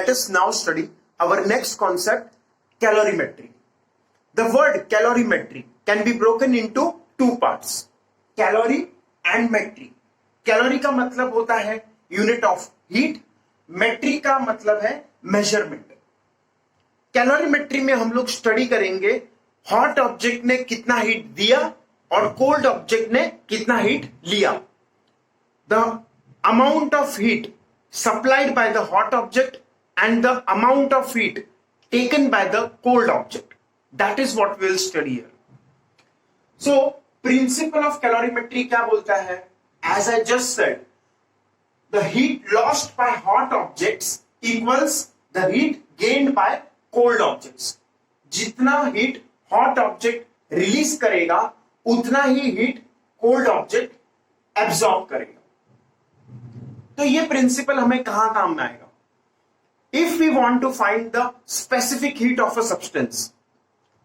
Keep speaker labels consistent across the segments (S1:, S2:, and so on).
S1: Let us now study our next concept, calorimetry. The word calorimetry can be broken into two parts, calorie and metry. Calorie का मतलब होता है unit of heat, मेट्री का मतलब है measurement. Calorimetry में हम लोग स्टडी करेंगे हॉट ऑब्जेक्ट ने कितना हीट दिया और कोल्ड ऑब्जेक्ट ने कितना हीट लिया. The amount of heat supplied by the hot object and the amount of heat taken by the cold object. That is what we will study here. So, principle of calorimetry क्या बोलता है? As I just said, the heat lost by hot objects equals the heat gained by cold objects. जितना heat hot object release करेगा, उतना ही heat cold object absorb करेगा. तो ये principal हमें कहां काम में आएगा? If we want to find the specific heat of a substance,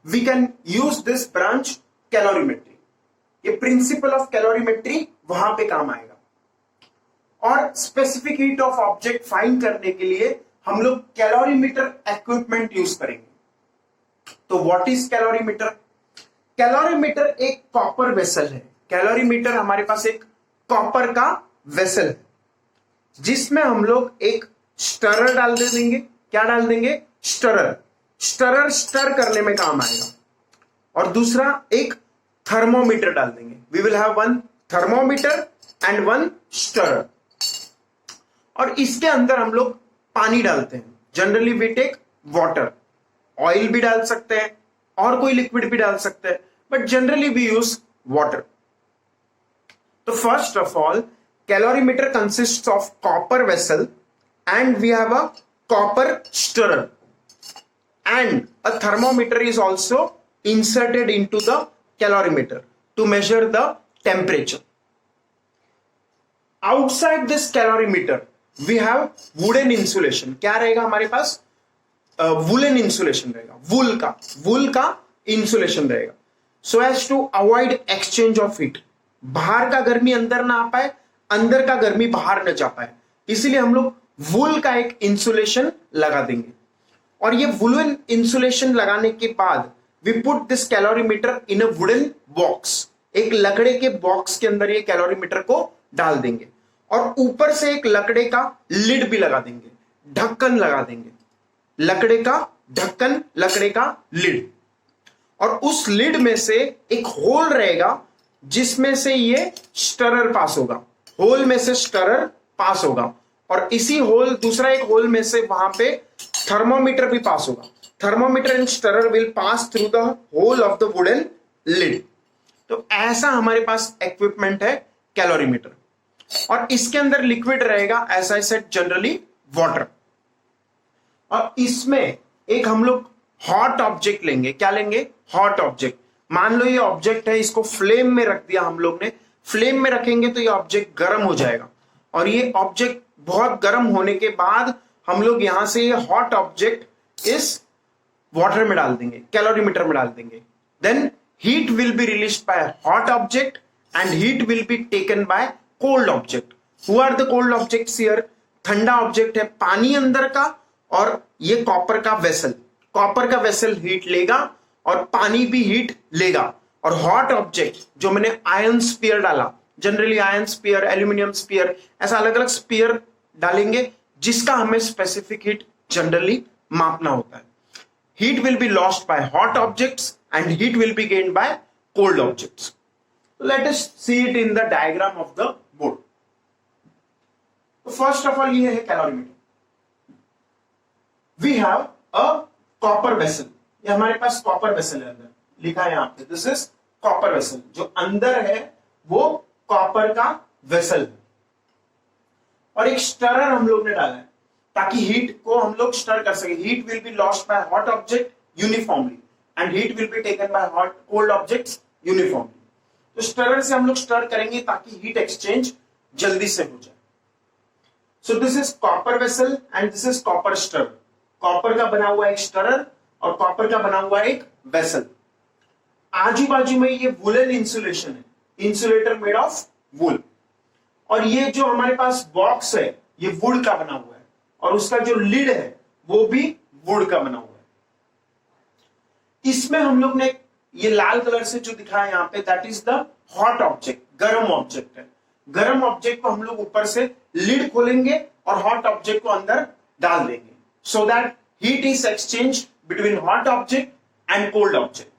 S1: we can use this branch calorimetry. ये प्रिंसिपल ऑफ कैलोरीमेट्री वहां पे काम आएगा. और specific heat of object find करने के लिए हम लोग कैलोरीमीटर इक्विपमेंट यूज करेंगे. तो व्हाट इज कैलोरीमीटर? कैलोरीमीटर एक कॉपर वेसल है. कैलोरीमीटर हमारे पास एक कॉपर का वेसल है जिसमें हम लोग एक स्टरर डाल देंगे. क्या डाल देंगे? स्टरर. स्टरर स्टर करने में काम आएगा. और दूसरा एक थर्मोमीटर डाल देंगे. We will have one thermometer and one stirrer. और इसके अंदर हम लोग पानी डालते हैं. Generally we take water. Oil भी डाल सकते हैं और कोई लिक्विड भी डाल सकते हैं, but generally we use water. तो first of all, calorimeter consists of copper vessel and we have a copper stirrer, and a thermometer is also inserted into the calorimeter to measure the temperature. Outside this calorimeter we have wooden insulation. क्या रहेगा हमारे पास? woolen insulation रहेगा. wool का insulation रहेगा, so as to avoid exchange of heat. बाहर का गर्मी अंदर ना आ पाए, अंदर का गर्मी बाहर न जा पाए, इसलिए हम लोग वूल का एक इंसुलेशन लगा देंगे. और ये वूलन इंसुलेशन लगाने के बाद we put this calorimeter in a wooden box. एक लकड़े के बॉक्स के अंदर ये कैलोरीमीटर को डाल देंगे और ऊपर से एक लकड़े का लिड भी लगा देंगे, ढक्कन लगा देंगे. लकड़े का ढक्कन, लकड़े का लिड. और उस लिड में से एक होल रहेगा जिसमें से ये स्टरर पास होगा. होल में से स्टरर पास होगा और इसी होल, दूसरा एक होल में से वहां पे थर्मोमीटर भी पास होगा. Thermometer and stirrer will pass through the hole of the wooden lid. तो ऐसा हमारे पास इक्विपमेंट है कैलोरीमीटर. और इसके अंदर लिक्विड रहेगा, as I said, generally water. और इसमें एक हम लोग हॉट ऑब्जेक्ट लेंगे. क्या लेंगे? Hot object. मान लो ये ऑब्जेक्ट है, इसको फ्लेम में रख दिया हम लोग ने. फ्लेम में रखेंगे तो ये ऑब्जेक्ट गर्म हो जाएगा और ये ऑब्जेक्ट बहुत गर्म होने के बाद हम लोग यहां से ये हॉट ऑब्जेक्ट इस वाटर में डाल देंगे, कैलोरीमीटर में डाल देंगे. Then heat will be released by hot object and heat will be taken by cold object. Who are the cold objects here? ठंडा ऑब्जेक्ट है पानी अंदर का और ये कॉपर का वेसल. कॉपर का वेसल हीट लेगा और पानी भी हीट लेगा. और हॉट ऑब्जेक्ट जो मैंने आयन स्पीयर डाला, generally iron sphere, aluminium sphere, ऐसा अलग अलग स्पीयर डालेंगे जिसका हमें स्पेसिफिक हीट जनरली मापना होता है. Heat will be lost by hot objects and heat will be gained by cold objects. Let us see it in the diagram of the board. तो फर्स्ट ऑफ ऑल ये है calorimeter. We have a copper vessel. ये हमारे पास copper vessel है, अंदर लिखा है यहां पे, दिस इज कॉपर वेसल. जो अंदर है वो कॉपर का वेसल है. और एक स्टरर हम लोग ने डाला है ताकि हीट को हम लोग स्टर कर सके. Heat will be lost by hot object uniformly and heat will be taken by hot cold objects uniformly. तो स्टरर से हम लोग स्टर करेंगे ताकि हीट एक्सचेंज जल्दी से हो जाए. सो this is copper vessel and this is copper stirrer. Copper का बना हुआ एक स्टरर और कॉपर का बना हुआ एक वेसल. आजू बाजू में ये वुलन इंसुलेशन है, इंसुलेटर मेड ऑफ वुल. और ये जो हमारे पास बॉक्स है ये वुड का बना हुआ है और उसका जो लिड है वो भी वुड का बना हुआ है। इसमें हम लोग ने ये लाल कलर से जो दिखाया यहां पे, that is the hot object, गर्म ऑब्जेक्ट है। गर्म ऑब्जेक्ट को हम लोग ऊपर से लिड खोलेंगे और हॉट ऑब्जेक्ट को अंदर डाल देंगे, so that heat is exchange between hot object and cold object.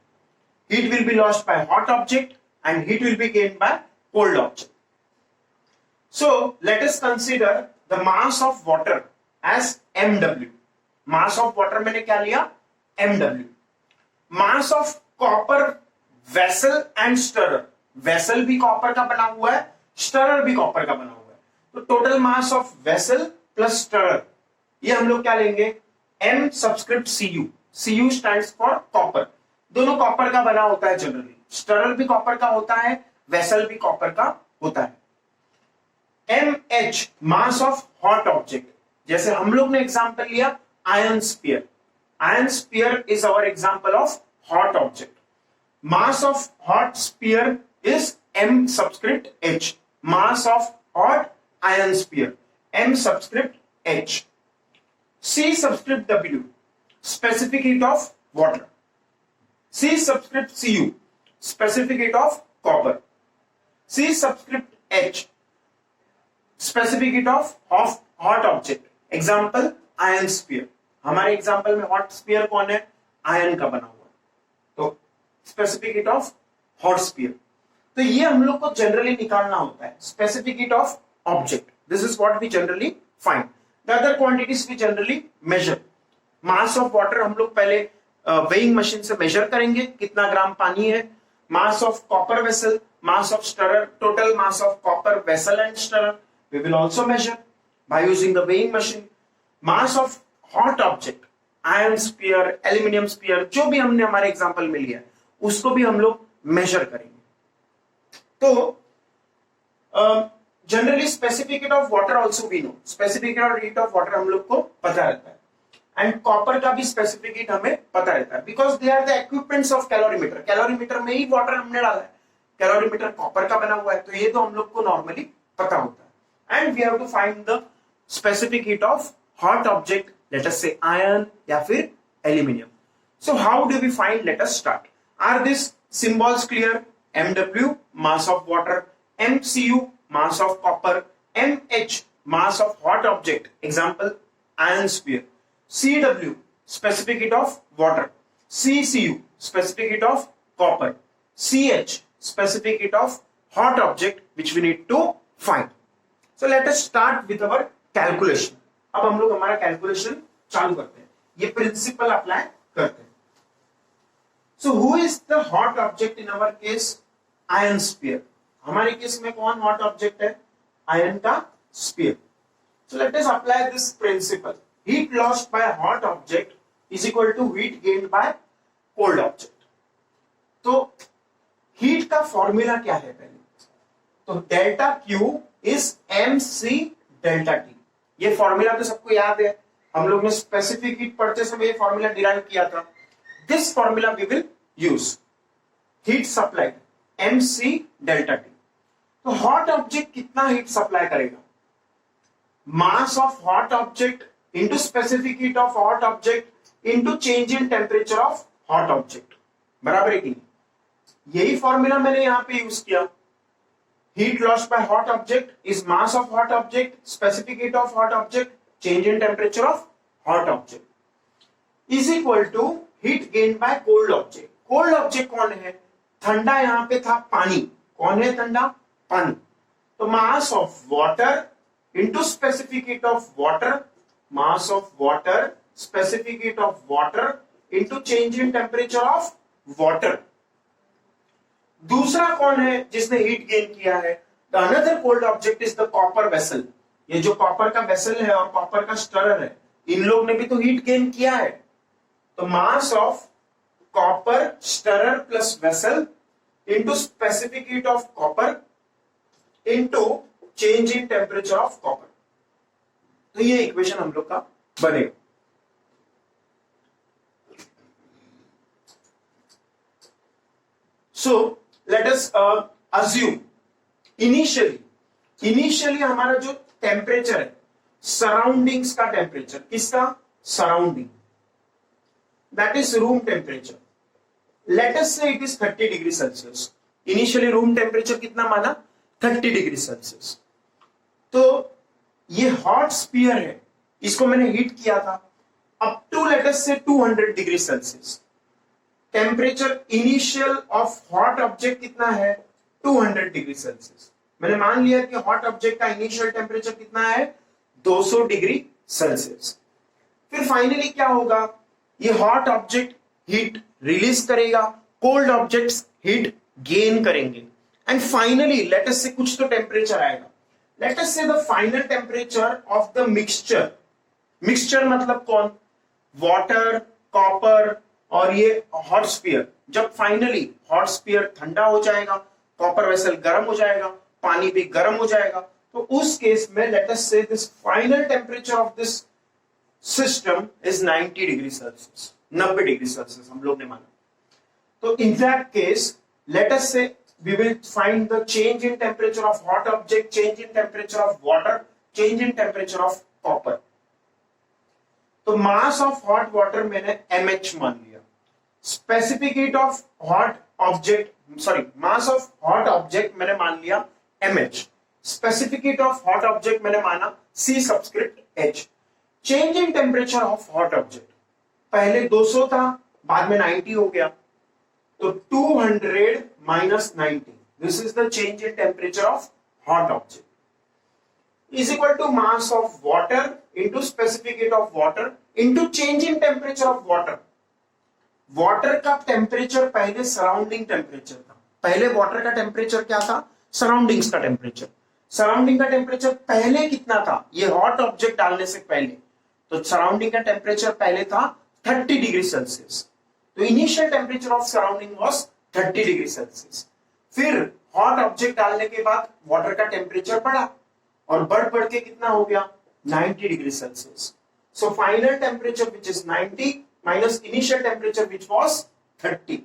S1: Heat will be lost by hot object and heat will be gained by cold object. So let us consider the mass of water as mW. Mass of water मैंने क्या लिया? mW. Mass of copper vessel and stirrer. Vessel भी copper का बना हुआ है, stirrer भी copper का बना हुआ है, तो total mass of vessel plus stirrer ये हम लोग क्या लेंगे? m subscript Cu. Cu stands for copper. दोनों कॉपर का बना होता है जनरली, स्टरर भी कॉपर का होता है, वेसल भी कॉपर का होता है। mH mass of hot object, जैसे हम लोग ने एग्जांपल लिया iron sphere. Iron sphere is our example of hot object. Mass of hot sphere is m subscript H। Mass of hot iron sphere m subscript H। C subscript W specific heat of water. C subscript Cu specific heat of copper. C subscript H specific heat of hot object. Example iron sphere. हमारे example में hot sphere कौन है? Iron का बना हुआ, तो specific heat of hot sphere. तो ये हम लोग को जनरली निकालना होता है, specific heat of object. This is what we generally find. The other quantities we generally measure. Mass of water हम लोग पहले वेइंग मशीन से मेजर करेंगे कितना ग्राम पानी है। Mass of copper vessel, mass of stirrer, total mass of copper vessel and stirrer we will also measure by using the weighing machine. Mass of hot object, iron sphere, aluminium sphere, जो भी हमने हमारे example में लिया उसको भी हम लोग मेजर करेंगे। तो generally specific heat of water also we know. Specific heat of water हम लोग को पता रहता है, एंड कॉपर का भी स्पेसिफिक हीट हमें पता रहता है, because they are the equipments of calorimeter. Calorimeter में ही वाटर हमने डाला है, कैलोरीमीटर कॉपर का बना हुआ है, तो ये तो हम लोग को नॉर्मली पता होता है। And we have to find the specific heat of hot object, let us say iron या फिर aluminium. So how do we find? Let us start. Are this symbols clear? mW mass of water, mCu mass of copper, mH mass of hot object, example iron sphere, Cw specific heat of water, Ccu specific heat of copper, Ch specific heat of hot object which we need to find. So let us start with our calculation. अब हम लोग हमारा calculation चालू करते हैं, ये principal apply करते हैं। So who is the hot object in our case? Iron sphere. हमारे केस में कौन हॉट ऑब्जेक्ट है? आयन का sphere. So let us apply this principle. Heat lost by hot object is equal to heat gained by cold object. तो heat का formula क्या है पहले? तो delta Q is mc delta T। ये formula तो सबको याद है, हम लोग ने स्पेसिफिक हीट पढ़ते समय ये फॉर्मूला डिराइव किया था। This formula we will use. Heat supply mc delta T। तो हॉट ऑब्जेक्ट कितना हीट सप्लाई करेगा? Mass of hot object into specific heat of hot object into change in temperature of hot object, बराबर है कि नहीं? यही formula मैंने यहां पे यूज किया। heat lost by hot object is mass of hot object, specific heat of hot object, change in temperature of hot object is equal to heat gained by cold object. cold object कौन है? ठंडा यहां पे था पानी। कौन है ठंडा? पानी। तो mass of water into specific heat of water, mass of water specific heat of water into change in temperature of water. दूसरा कौन है जिसने हीट गेन किया है? The another cold object is the copper vessel. ये जो copper का vessel है और कॉपर का स्टरर है, इन लोग ने भी तो हीट गेन किया है। तो मास of copper stirrer plus vessel into specific heat of copper into change in temperature of copper. तो ये इक्वेशन हम लोग का बनेगा। So let us assume initially हमारा जो टेम्परेचर है, सराउंडिंग्स का टेम्परेचर, किसका? surrounding, that is room temperature. Let us say it is 30 degree Celsius. Initially room temperature कितना माना? 30 degree Celsius. तो ये हॉट स्पीयर है, इसको मैंने हीट किया था up to late us say 200 degree Celsius. Temperature initial of hot object कितना है? 200 डिग्री सेल्सियस. मैंने मान लिया कि हॉट ऑब्जेक्ट का इनिशियल टेम्परेचर कितना है? 200 डिग्री सेल्सियस. फिर फाइनली क्या होगा? ये हॉट ऑब्जेक्ट हीट रिलीज करेगा, कोल्ड ऑब्जेक्ट्स हीट गेन करेंगे, एंड फाइनली लेट अस से कुछ तो टेम्परेचर आएगा. लेट अस से the final temperature of the mixture. Mixture मतलब कौन? वाटर, कॉपर और ये हॉट स्पीयर. जब फाइनली हॉट स्पीयर ठंडा हो जाएगा, कॉपर वेसल गर्म हो जाएगा, पानी भी गर्म हो जाएगा, तो उस केस में लेट अस से this final temperature of this system is 90 degree Celsius. 90 degree Celsius हम लोग ने माना. तो in that case late us से we will find the change in temperature of hot object, change in temperature of water, change in temperature of copper. तो mass of hot water मैंने mH मान लिया. Specific heat of hot object, mass of hot object मैंने मान लिया mH. Specific heat of hot object मैंने माना C subscript H. Change in temperature of hot object, पहले 200 था, बाद में 90 हो गया, तो 200 minus 90, this is the change in temperature of hot object, is equal to mass of water into specific heat of water into change in temperature of water. Water का temperature पहले surrounding temperature था. पहले water का temperature क्या था? Surroundings का temperature. Surrounding का temperature पहले कितना था? ये हॉट ऑब्जेक्ट डालने से पहले, तो सराउंडिंग का टेम्परेचर पहले था 30 डिग्री सेल्सियस. तो initial temperature of surrounding was 30 degree Celsius. फिर हॉट ऑब्जेक्ट डालने के बाद वाटर का टेम्परेचर बढ़ा और बढ़ के कितना हो गया? 90 degree Celsius. So final temperature which is 90 minus initial temperature which was 30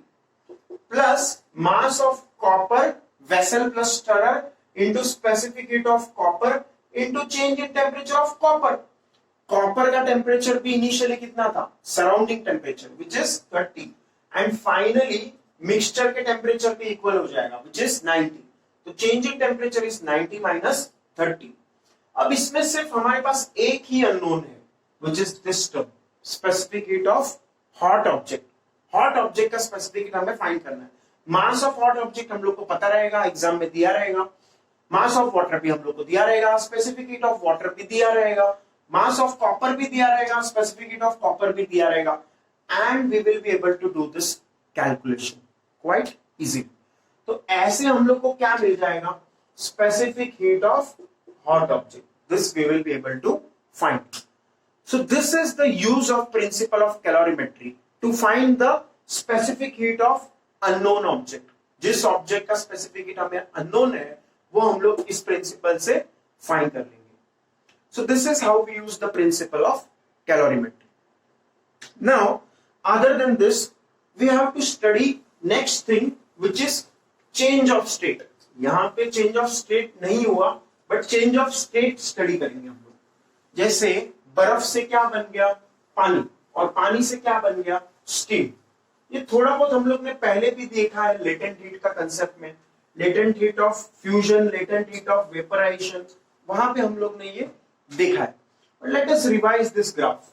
S1: plus mass of copper vessel plus stirrer into specific heat of copper into change in temperature of copper. Copper का temperature भी initially कितना था? Surrounding temperature which is 30, and finally mixture के temperature पे equal हो जाएगा which is 90. तो change in temperature is 90 minus 30. अब इसमें सिर्फ हमारे पास एक ही अननोन है which is this term, specific heat of hot object. Hot object का स्पेसिफिक हीट हमें फाइंड करना है. मास ऑफ हॉट ऑब्जेक्ट हम लोग को पता रहेगा, एग्जाम में दिया रहेगा. मास ऑफ वाटर भी हम लोग को दिया रहेगा, स्पेसिफिक हीट ऑफ वाटर भी दिया रहेगा, मास ऑफ कॉपर भी दिया रहेगा, स्पेसिफिक हीट ऑफ कॉपर भी दिया रहेगा, and we will be able to do this calculation quite easy. तो ऐसे हम लोग को क्या मिल जाएगा? Specific heat of hot object. This we will be able to find. So this is the use of principle of calorimetry to find the specific heat of unknown object. जिस object का स्पेसिफिक हीट हमें unknown है वो हम लोग इस principal से find कर लेंगे. So this is how we use the principle of calorimetry. Now, other than this, we have to study next thing, which is change of state. यहाँ पे change of state नहीं हुआ, but change of state study करेंगे हम लोग. जैसे बर्फ से क्या बन गया? पानी, और पानी से क्या बन गया? स्टीम. ये थोड़ा बहुत हम लोग ने पहले भी देखा है लेटेंट हीट का कंसेप्ट में. Latent heat of fusion, latent heat of vaporisation, वहां पे हम लोग ने ये देखा है. Let us revise this graph.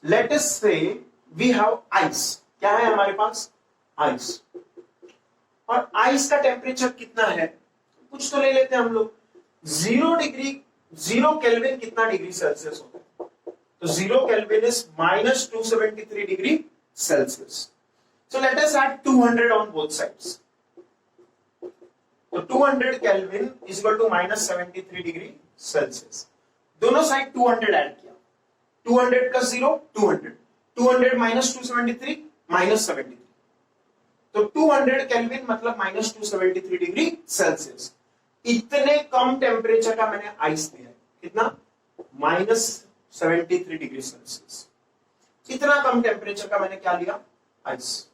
S1: Let us say we have ice. क्या है हमारे पास? आइस. और आइस का टेम्परेचर कितना है? कुछ तो ले लेते हैं हम लोग. 0 केल्विन कितना डिग्री सेल्सियस होता है? तो 0 kelvin is minus 273 degree Celsius. So let us add 200 on both sides. तो 200 kelvin is equal to minus 73 degree Celsius. दोनों साइड 200 ऐड किया. 200 प्लस 0 200, 200 माइनस 273 माइनस 73. तो 200 केल्विन मतलब माइनस 273 डिग्री सेल्सियस. इतने कम टेम्परेचर का मैंने आइस लिया है. कितना? Minus 73 degree Celsius. इतना कम टेम्परेचर का मैंने क्या लिया? आइस.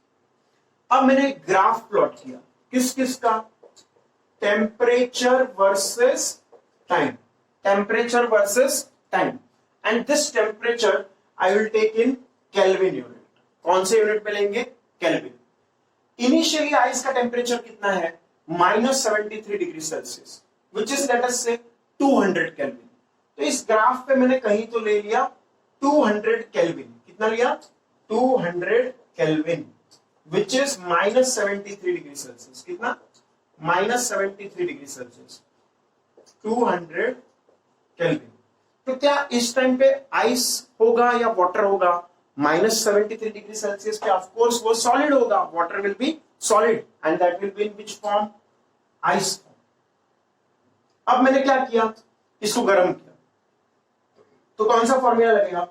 S1: अब मैंने ग्राफ प्लॉट किया. किस किस का? Temperature versus time. Temperature versus time. And this temperature I will take in kelvin unit. कौन से यूनिट में लेंगे? केल्विन. इनिशियली आइस का टेम्परेचर कितना है? -73 degree Celsius, which is let us say 200 kelvin. तो इस ग्राफ पे मैंने कहीं तो ले लिया 200 केल्विन. कितना लिया? 200 kelvin, which is -73 degree Celsius. कितना? -73 डिग्री सेल्सियस, 200 केल्विन. तो क्या इस टाइम पे आइस होगा या वाटर होगा? -73 डिग्री सेल्सियस पे ऑफ कोर्स वो सॉलिड होगा. Water will be solid and that will be in which form? Ice form. अब मैंने क्या किया? इसको गर्म किया. तो कौन सा फॉर्मूला लगेगा?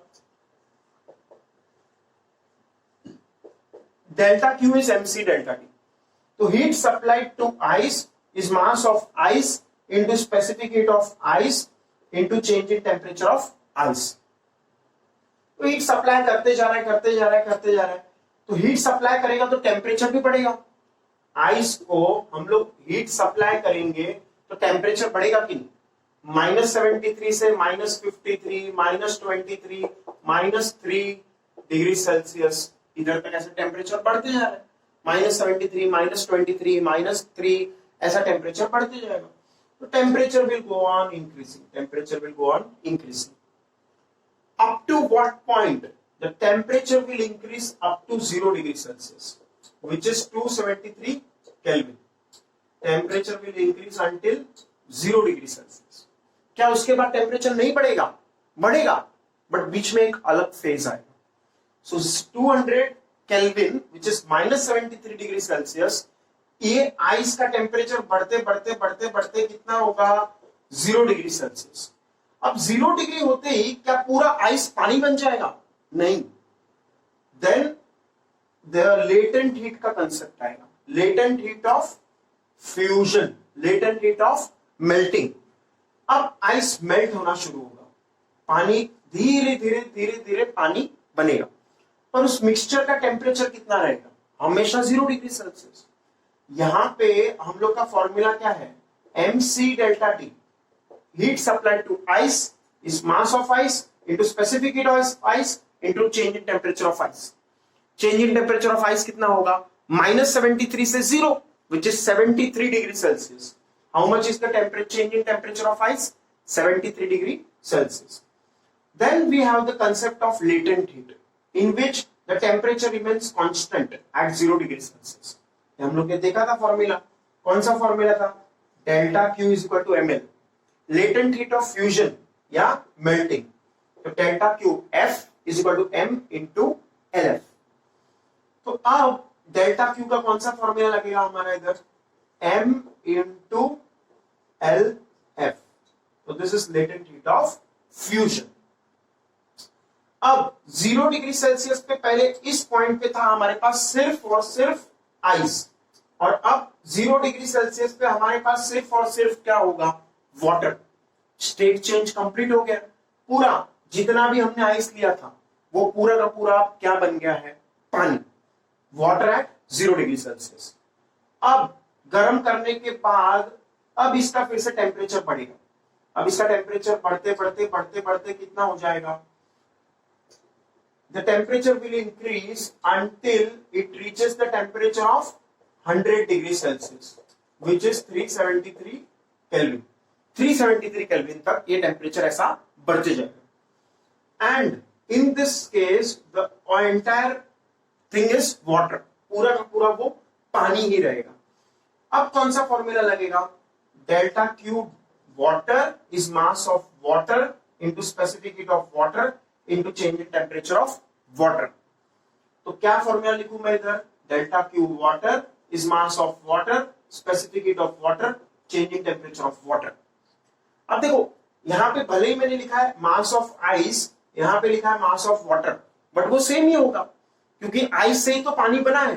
S1: Delta Q is MC delta T. तो heat supplied to ice is mass of ice into specific heat of ice into change in temperature of ice. तो हीट सप्लाई करते जा रहा है, करते जा रहा है, करते जा रहा है. तो हीट सप्लाई करेगा तो टेम्परेचर भी बढ़ेगा. आइस को हम लोग हीट सप्लाई करेंगे तो टेम्परेचर बढ़ेगा कि नहीं? -73 से -53, -23, -3 डिग्री सेल्सियस, इधर तक ऐसे टेम्परेचर बढ़ते जा रहा है. -73, -23, -3 ऐसा टेम्परेचर बढ़ते जाएगा. तो temperature will go on increasing. Temperature will go on increasing. Up to what point the temperature will increase up to 0 degree Celsius, which is 273 Kelvin. Temperature will increase until 0 degree Celsius. क्या उसके बाद temperature नहीं बढ़ेगा? बढ़ेगा, but बीच में एक अलग phase आएगा. सो 200 kelvin which is -73 degree Celsius, ये आइस का टेम्परेचर बढ़ते बढ़ते बढ़ते बढ़ते कितना होगा? 0 डिग्री सेल्सियस. अब 0 डिग्री होते ही क्या पूरा आइस पानी बन जाएगा? नहीं. देन द लेटेंट हीट का कंसेप्ट आएगा. Latent heat of fusion, latent heat of melting. अब आइस मेल्ट होना शुरू होगा. पानी धीरे धीरे धीरे धीरे पानी बनेगा. पर उस मिक्सचर का टेम्परेचर कितना रहेगा? हमेशा 0 डिग्री सेल्सियस. यहां पे हम लोग का फॉर्मूला क्या है? mc delta T. Heat supplied to ice is mass of ice into specific heat of ice into change in temperature of ice. Change in temperature of ice कितना होगा? -73 से 0, which is 73 degree Celsius. How much is the temperature change in temperature of ice? 73 degree Celsius. Then we have the concept of latent heat, in which the temperature remains constant at 0 degree Celsius. हम लोग ने देखा था formula. कौन सा formula था? Delta Q is equal to ml. Latent heat of fusion या melting. तो delta Q F is equal to M into LF. तो अब डेल्टा क्यू का कौन सा फॉर्मूला लगेगा हमारा इधर? M into LF. तो this is latent heat of fusion. अब 0 डिग्री सेल्सियस पे पहले इस पॉइंट पे था हमारे पास सिर्फ और सिर्फ आइस, और अब 0 डिग्री सेल्सियस पे हमारे पास सिर्फ और सिर्फ क्या होगा? वाटर. स्टेट चेंज कंप्लीट हो गया. पूरा जितना भी हमने आइस लिया था वो पूरा का पूरा क्या बन गया है? पानी. Water at 0 degree Celsius. अब गर्म करने के बाद अब इसका फिर से टेम्परेचर बढ़ेगा. अब इसका टेम्परेचर बढ़ते बढ़ते बढ़ते बढ़ते कितना हो जाएगा? The temperature will increase until it reaches the temperature of 100 degree Celsius, which is 373 kelvin. 373 kelvin तक ये टेम्परेचर ऐसा बढ़ते जाएगा. And in this case the entire thing is water. पूरा का पूरा वो पानी ही रहेगा. अब कौन सा फॉर्मूला लगेगा? Delta Q water is mass of water into specific heat of water into change in temperature of water. तो क्या फॉर्मूला लिखूं मैं इधर? Delta Q water is mass of water, specific heat of water, change in temperature of water. अब देखो यहां पे भले ही मैंने लिखा है मास ऑफ आइस, यहां पे लिखा है मास ऑफ वाटर, बट वो सेम ही होगा क्योंकि आइस से ही तो पानी बना है.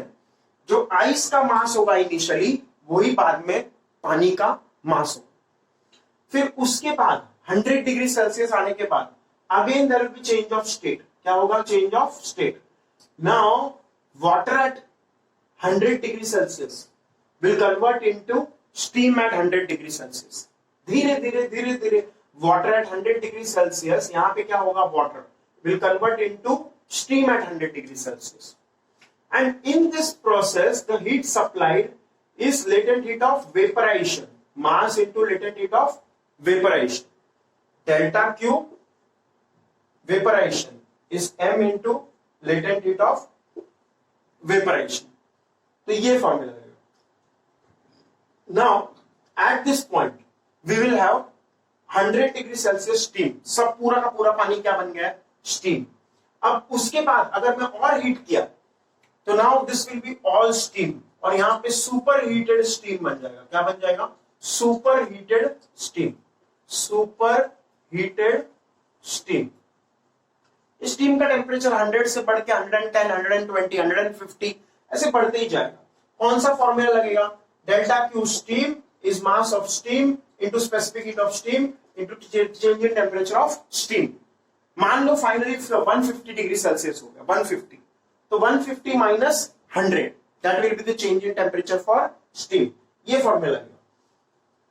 S1: जो आइस का मास होगा इनिशियली वही बाद में पानी का मास होगा. फिर उसके बाद 100 डिग्री सेल्सियस आने के बाद again there will be change of state. क्या होगा? Change of state. Now water at 100 degree Celsius will convert into steam at 100 degree Celsius. धीरे धीरे धीरे धीरे water at 100 degree Celsius, यहाँ पे क्या होगा, water will convert into steam at 100 degree Celsius. And in this process, the heat supplied is latent heat of vaporization, mass into latent heat of vaporization. Delta Q vaporization is m into latent heat of vaporization. तो ये formula रहेगा. Now at this point we will have 100 degree Celsius steam. सब पूरा का पूरा पानी क्या बन गया है, steam. अब उसके बाद अगर मैं और हीट किया तो now this will be all steam, और यहां पे सुपर हीटेड स्टीम बन जाएगा. क्या बन जाएगा, super heated steam. Super heated steam. Steam का टेम्परेचर 100 से बढ़ के 110, 120, 150 ऐसे बढ़ते ही जाएगा. कौन सा फॉर्मूला लगेगा, delta Q steam is mass of steam into specific heat of steam into change in temperature of steam. मान लो फाइनली 150 डिग्री सेल्सियस हो गया, 150, तो 150 minus 100 that will be the change in temperature for steam. ये formula लगेगा.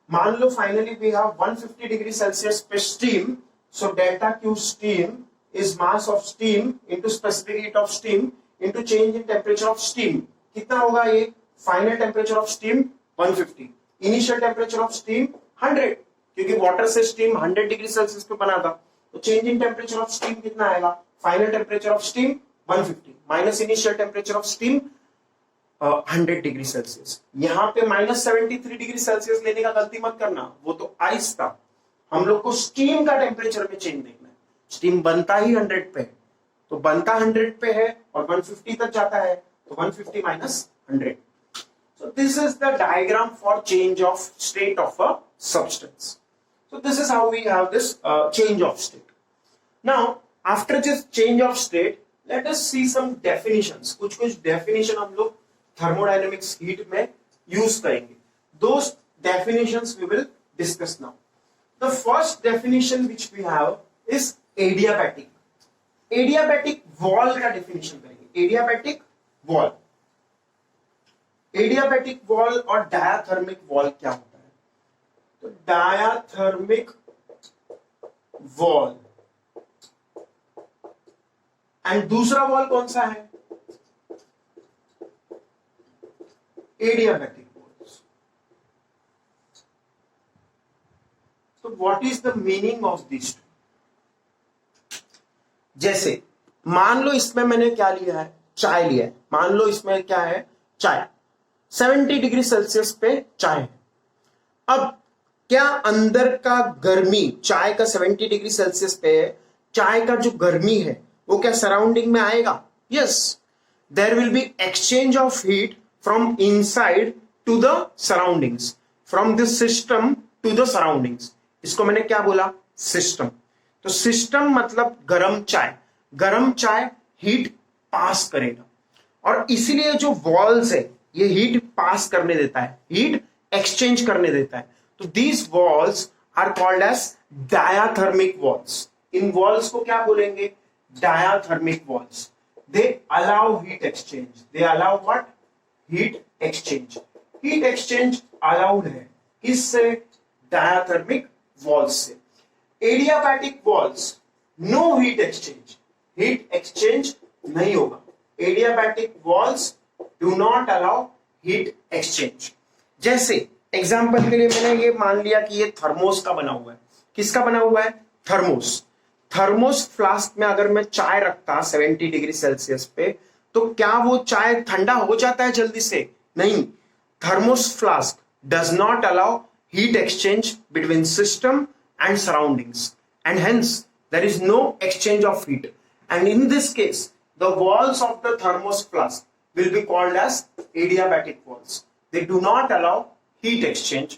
S1: मान लो finally we have 150 degree Celsius पे steam, so delta Q steam is mass of steam into specific heat of steam into change in temperature of steam. कितना होगा ये, final temperature of steam 150, initial temperature of steam 100, क्योंकि water से steam 100 degree Celsius पे बना था. तो change in temperature of steam कितना आएगा, final temperature of steam 150 minus initial temperature of steam 100 degree Celsius. यहाँ पे -73 डिग्री सेल्सियस लेने का गलती मत करना, वो तो आइस था. हम लोग को स्टीम का टेम्परेचर में चेंज देखना है. स्टीम बनता ही 100 पे, तो बनता 100 पे है और 150 तक जाता है, तो 150 minus 100. So this is the diagram for change of state of a substance. So this is how we have this change of state. Now after this change of state, let us see some definitions. कुछ definition हम लोग thermodynamics heat में use करेंगे. Those definitions we will discuss now. The first definition which we have is adiabatic. Adiabatic wall का definition करेंगे. Adiabatic wall, adiabatic wall और diathermic wall क्या होता है. तो डायाथर्मिक वॉल एंड दूसरा वॉल कौन सा है, एडियाबैटिक वॉल्स. तो what is the meaning of this. जैसे मान लो इसमें मैंने क्या लिया है, चाय लिया है. मान लो इसमें क्या है, चाय 70 डिग्री सेल्सियस पे चाय है. अब क्या अंदर का गर्मी, चाय का 70 डिग्री सेल्सियस पे है, चाय का जो गर्मी है वो क्या सराउंडिंग में आएगा. Yes, there will be exchange of heat from inside to the surroundings, from this system to the surroundings. इसको मैंने क्या बोला, सिस्टम. तो सिस्टम मतलब गरम चाय हीट पास करेगा, और इसीलिए जो वॉल्स है ये हीट पास करने देता है, हीट एक्सचेंज करने देता है. तो these walls are called as diathermic walls. इन वॉल्स को क्या बोलेंगे, diathermic walls. They allow heat exchange. They allow what, heat exchange. Heat exchange allowed है किससे, डायाथर्मिक वॉल्स से. Adiabatic walls no heat exchange, heat exchange नहीं होगा. Adiabatic walls do not allow heat exchange. जैसे example के लिए मैंने ये मान लिया कि ये थर्मोस का बना हुआ है. किसका बना हुआ है, थर्मोस. थर्मोस फ्लास्क में अगर मैं चाय रखता 70 डिग्री सेल्सियस पे, तो क्या वो चाय ठंडा हो जाता है जल्दी से, नहीं. Thermos flask does not allow heat exchange between system and surroundings, and hence there is no exchange of heat. And in this case, the walls of the thermos flask will be called as adiabatic walls. They do not allow heat exchange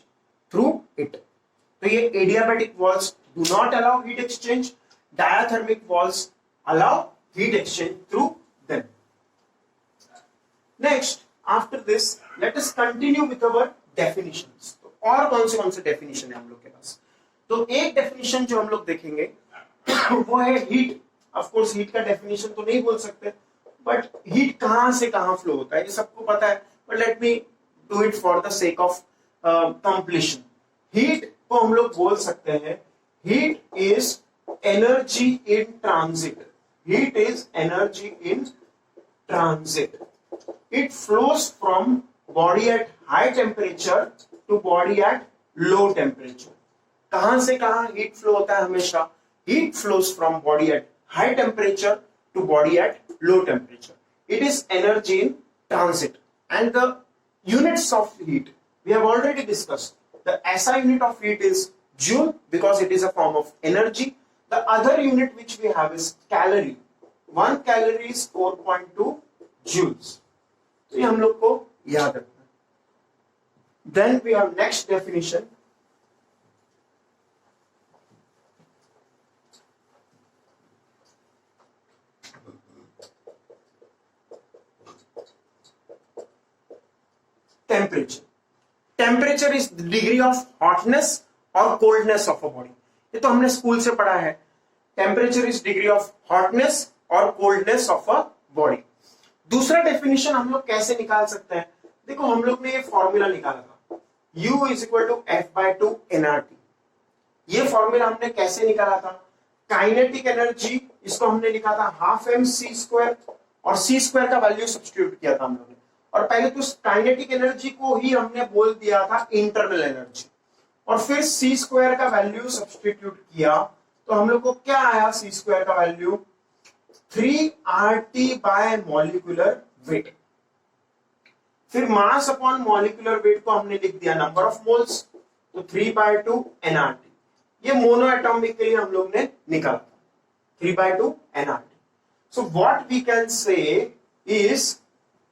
S1: through it. So ये adiabatic walls do not allow heat exchange. Diathermic walls allow heat exchange through them. Next, after this, let us continue with our definitions. और कौन से definition है हम लोग के पास. तो एक डेफिनेशन जो हम लोग देखेंगे वो है हीट. ऑफ कोर्स हीट का डेफिनेशन तो नहीं बोल सकते, बट हीट कहां से कहां फ्लो होता है ये सबको पता है, but let me do it for the sake of completion. Heat को हम लोग बोल सकते हैं Heat is energy in transit. Heat is energy in transit. It flows from body at high temperature to body at low temperature. कहां से कहां heat flow होता है? हमेशा heat flows from body at high temperature to body at low temperature. It is energy in transit. And the units of heat we have already discussed. The SI unit of heat is joule because it is a form of energy. The other unit which we have is calorie. 1 calorie is 4.2 joules. तो ये हम लोग को याद रखना है. Then we have next definition. Temperature. Temperature is the degree of hotness or coldness of a body. ये तो हमने स्कूल से पढ़ा है. Temperature is degree of hotness or coldness of a body. दूसरा डेफिनेशन हम लोग कैसे निकाल सकते हैं? देखो हम लोग ने ये फॉर्मूला निकाला था, U is equal to F/2 nRT. ये फॉर्मूला हमने कैसे निकाला था? काइनेटिक एनर्जी इसको हमने लिखा था हाफ एम सी स्क्वायर, और सी स्क्वायर का वैल्यू सब्स्टिट्यूट किया था हम लोगों ने. और पहले तो काइनेटिक एनर्जी को ही हमने बोल दिया था इंटरनल एनर्जी, और फिर सी स्क्वायर का वैल्यू सब्स्टिट्यूट किया तो हम लोग को क्या आया? सी स्क्वायर का value 3RT bye molecular weight. फिर मास अपॉन मॉलिक्यूलर वेट को हमने लिख दिया नंबर ऑफ मोल्स, तो 3/2 nRT. ये मोनो एटॉमिक के लिए हम लोग ने निकाला था 3/2 nRT. So what we can say is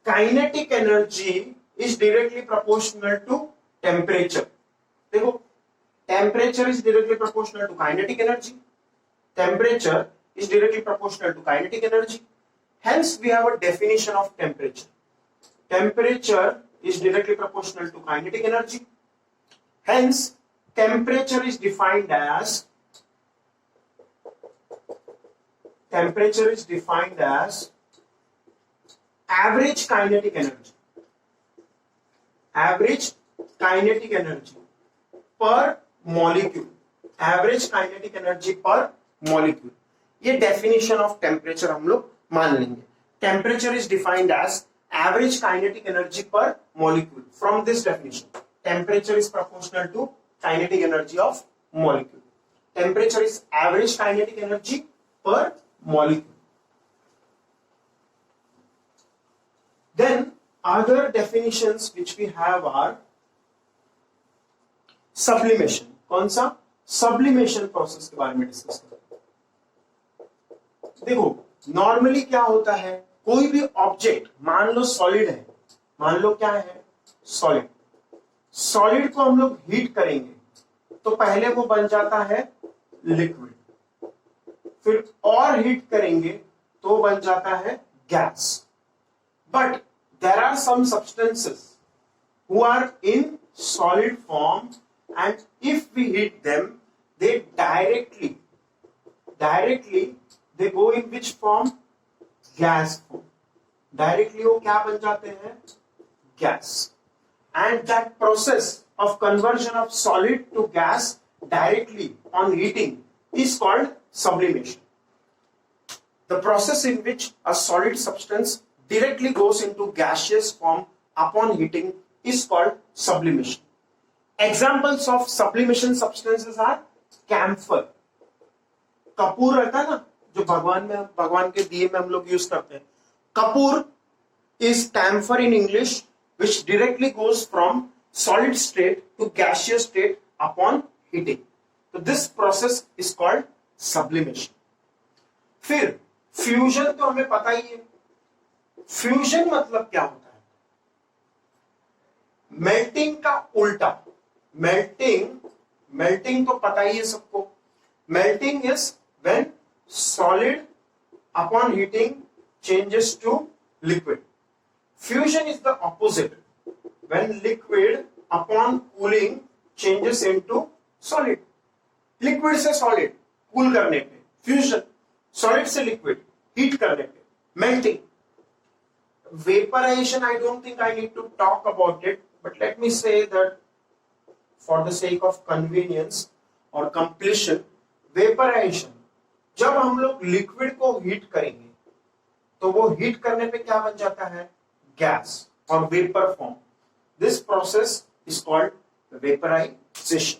S1: kinetic energy is directly proportional to temperature. देखो temperature is directly proportional to kinetic energy, temperature is directly proportional to kinetic energy. Hence we have a definition of temperature. Temperature is directly proportional to kinetic energy. Hence temperature is defined as average kinetic energy. Average kinetic energy per molecule. Average kinetic energy per molecule. ये definition of temperature हम लोग मान लेंगे. Temperature is defined as average kinetic energy per molecule. From this definition temperature is proportional to kinetic energy of molecule. Temperature is average kinetic energy per molecule. Then other definitions which we have are sublimation. कौन सा? Sublimation process के बारे में discuss करें. देखो normally क्या होता है, कोई भी ऑब्जेक्ट मान लो सॉलिड है, मान लो क्या है? सॉलिड. सॉलिड को हम लोग हीट करेंगे तो पहले वो बन जाता है लिक्विड, फिर और हीट करेंगे तो बन जाता है gas. But there are some substances who are in solid form and if we heat them they directly they go in which form? Gas form. Directly वो क्या बन जाते हैं? Gas. And that process of conversion of solid to gas directly on heating is called sublimation. The process in which a solid substance directly goes into gaseous form upon heating is called sublimation. Examples of sublimation substances are camphor. Kapoor रहता है ना, जो भगवान के दिए में हम लोग यूज करते हैं. Kapoor is camphor in English which directly goes from solid state to gaseous state upon heating. तो this process is called sublimation. फिर फ्यूजन तो हमें पता ही है. फ्यूजन मतलब क्या होता है? मेल्टिंग का उल्टा. मेल्टिंग तो पता ही है सबको. Melting is when solid upon heating changes to liquid. Fusion is the opposite. When liquid upon cooling changes into solid. Liquid से solid cool करने पे fusion. Solid से liquid heat करने पे melting. Vaporization I don't think I need to talk about it, but let me say that for the sake of convenience or completion vaporisation, जब हम लोग liquid को heat करेंगे तो वो हीट करने पे क्या बन जाता है, गैस और vapour form. This process is called vaporisation.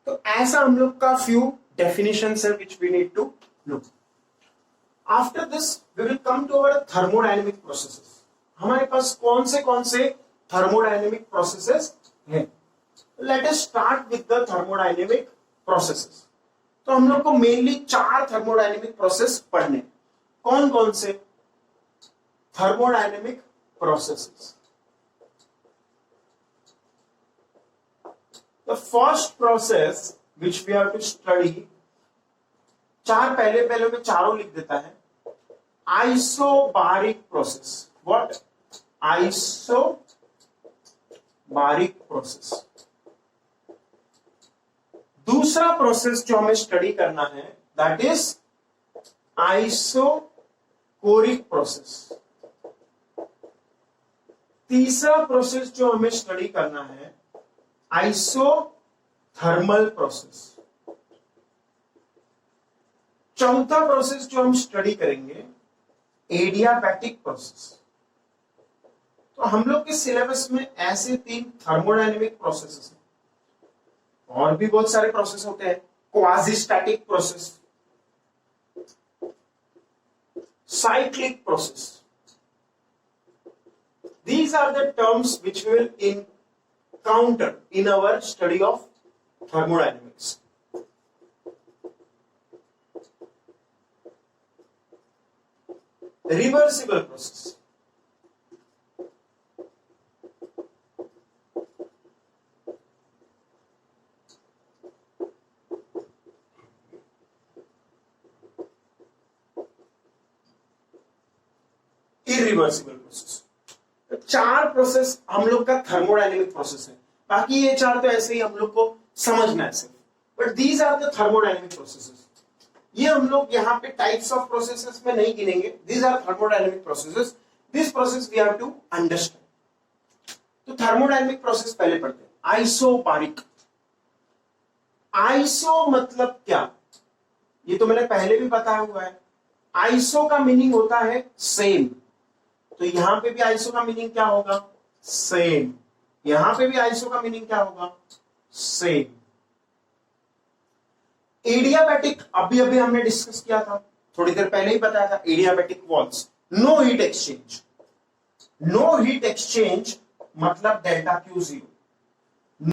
S1: तो ऐसा हम लोग का फ्यू डेफिनेशंस है which we need to look. After this we will come to our thermodynamic processes. हमारे पास कौन से थर्मोडायनेमिक प्रोसेसेस हैं. Let us start with the thermodynamic processes. तो हम लोग को मेनली 4 थर्मोडायनेमिक प्रोसेस पढ़ने. कौन कौन से thermodynamic processes. The first process which we have to study, 4 पहले में चारों लिख देता है. Isobaric process. What? Isobaric process. दूसरा प्रोसेस जो हमें स्टडी करना है दैट इज आइसोकोरिक प्रोसेस. तीसरा प्रोसेस जो हमें स्टडी करना है आइसोथर्मल प्रोसेस. चौथा प्रोसेस जो हम स्टडी करेंगे एडियाबैटिक प्रोसेस. तो हम लोग के सिलेबस में ऐसे 3 थर्मोडायनेमिक प्रोसेसेस हैं. और भी बहुत सारे प्रोसेस होते हैं. Quasistatic process, cyclic process. These are the terms which we will encounter in our study of thermodynamics. Reversible process. Irreversible process. 4 process हम लोग का थर्मोडायनेमिक प्रोसेस है. बाकी ये 4 तो ऐसे ही हम लोग को समझना है सिर्फ. But these are the thermodynamic processes. ये हम लोग यहाँ पे टाइप्स ऑफ प्रोसेसेस में नहीं गिनेंगे. These are thermodynamic processes. This process we have to understand. तो थर्मोडायनेमिक प्रोसेस पहले पढ़ते हैं. आइसोबारिक. आइसो मतलब क्या, ये तो मैंने पहले भी बताया हुआ है. आइसो का मीनिंग होता है सेम. तो यहां पे भी आइसो का मीनिंग क्या होगा, सेम. यहां पे भी आइसो का मीनिंग क्या होगा, सेम. एडियाबैटिक अभी अभी हमने डिस्कस किया था, थोड़ी देर पहले ही बताया था. Adiabatic walls, no heat exchange. No heat exchange मतलब डेल्टा क्यू 0.